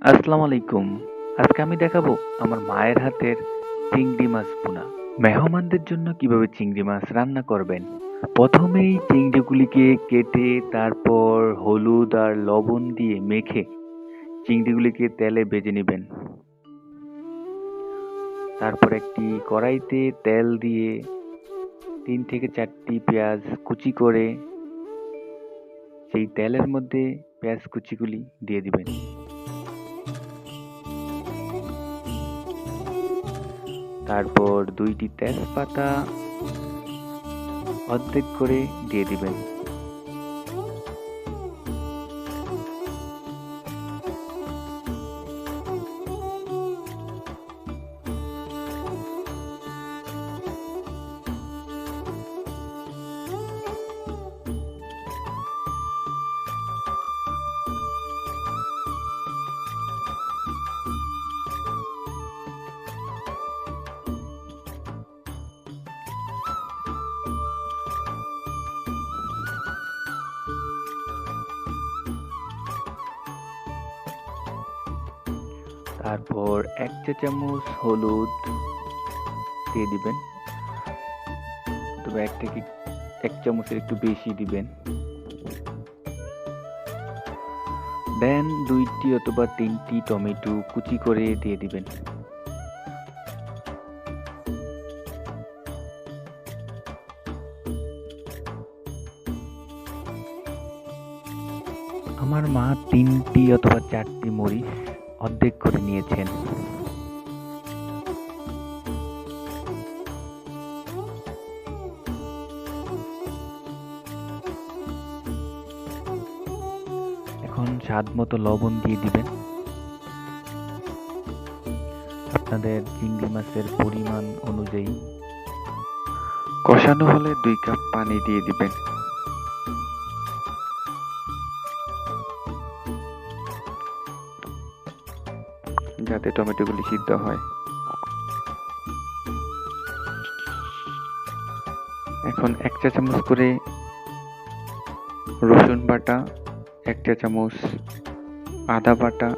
আসসালামু আলাইকুম। আজকে আমি দেখাবো আমার মায়ের হাতের চিংড়ি মাছ ভুনা। মেহমানদের জন্য কিভাবে চিংড়ি মাছ রান্না করবেন। প্রথমেই চিংড়িগুলিকে কেটে তারপর হলুদ আর লবণ দিয়ে মেখে চিংড়িগুলিকে তেলে ভেজে নেবেন। তারপর একটি কড়াইতে তেল দিয়ে 3 থেকে 4টি পেঁয়াজ কুচি করে সেই তেলের মধ্যে পেঁয়াজ কুচিগুলি দিয়ে দিবেন। তারপর 2টি তেজপাতা অর্ধেক করে দিয়ে দিবেন। তারপর 1 চা চামচ হলুদ দিয়ে দিবেন, তবে 1 চামচের একটু বেশি দিবেন। দেন 2টি অথবা 3টি টমেটো কুচি করে দিয়ে দিবেন। আমার মা 3টি অথবা 4টি মরিচ অর্ধেক করে নিয়েছেন। এখন স্বাদ মতো লবণ দিয়ে দিবেন। আপনাদের চিংড়ি মাছের পরিমাণ অনুযায়ী। কষানো হলে 2 কাপ পানি দিয়ে দিবেন। যাতে টমেটোগুলি সিদ্ধ হয়। এখন 1 চা চামচ করে রসুন বাটা, 1 চা চামচ আদা বাটা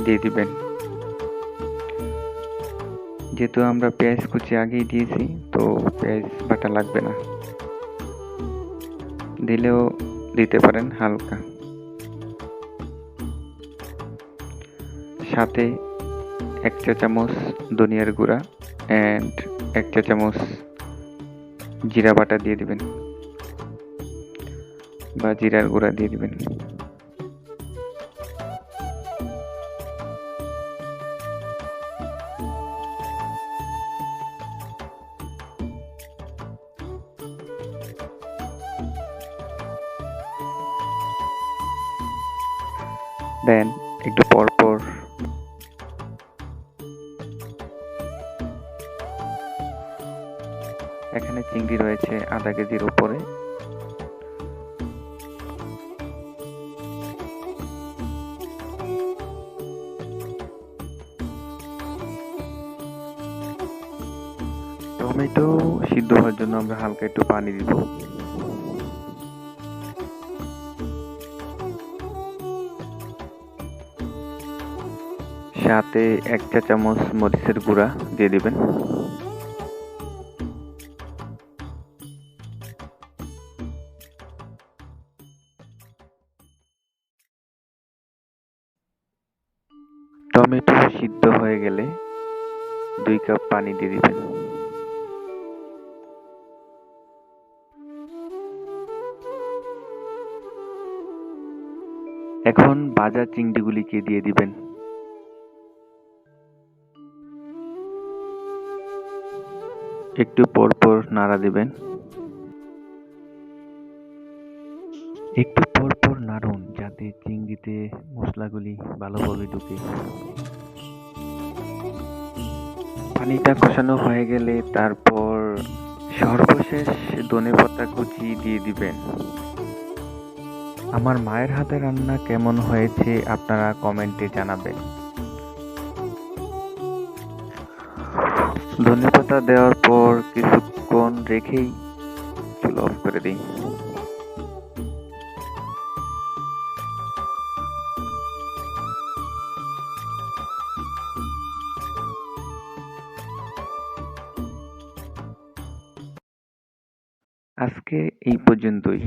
দিয়ে দিবেন। যেহেতু আমরা পেঁয়াজ কুচি আগেই দিয়েছি, তো পেঁয়াজ বাটা লাগবে না, দিলেও দিতে পারেন হালকা। সাথে 1 চা চামচ ধনিয়ার গুঁড়া অ্যান্ড 1 চা চামচ জিরা বাটা দিয়ে দিবেন বা জিরার গুঁড়া দিয়ে দিবেন। দেন একটু পর পর এখানে চিংড়ি রয়েছে আধা কেজির উপরে। টমেটো সিদ্ধ হওয়ার জন্য আমরা হালকা একটু পানি দিব। সাথে 1 চা চামচ মরিচের গুঁড়া দিয়ে দিবেন। টমেটো সিদ্ধ হয়ে গেলে 2 কাপ পানি দিয়ে দিবেন। এখন ভাজা চিংড়িগুলিকে দিয়ে দিবেন। একটু পর পর নাড়া দিবেন। একটু পর পর নাড়ুন যাতে চিংড়িতে মশলাগুলি ভালোভাবে ঢুকে। পানিটা কষানো হয়ে গেলে তারপর সর্বশেষ ধনেপাতা কুচি দিয়ে দিবেন। আমার মায়ের হাতে রান্না কেমন হয়েছে আপনারা কমেন্টে জানাবেন। ধনেপাতা দেওয়ার পর কিছুক্ষণ রেখেই চুলা অফ করে দিই। আজকে এই পর্যন্তই।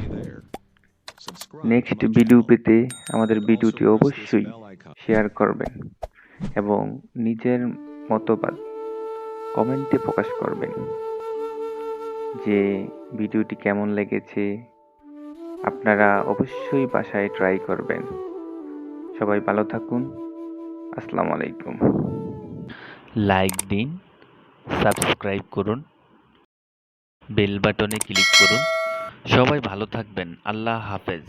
নেক্সট ভিডিও পেতে আমাদের ভিডিওটি অবশ্যই শেয়ার করবেন এবং নিজের মতবাদ কমেন্টে প্রকাশ করবেন যে ভিডিওটি কেমন লেগেছে। আপনারা অবশ্যই বাসায় ট্রাই করবেন। সবাই ভালো থাকুন। আসসালামু আলাইকুম। লাইক দিন, সাবস্ক্রাইব করুন, বেল বাটনে ক্লিক করুন। সবাই ভালো থাকবেন। আল্লাহ হাফেজ।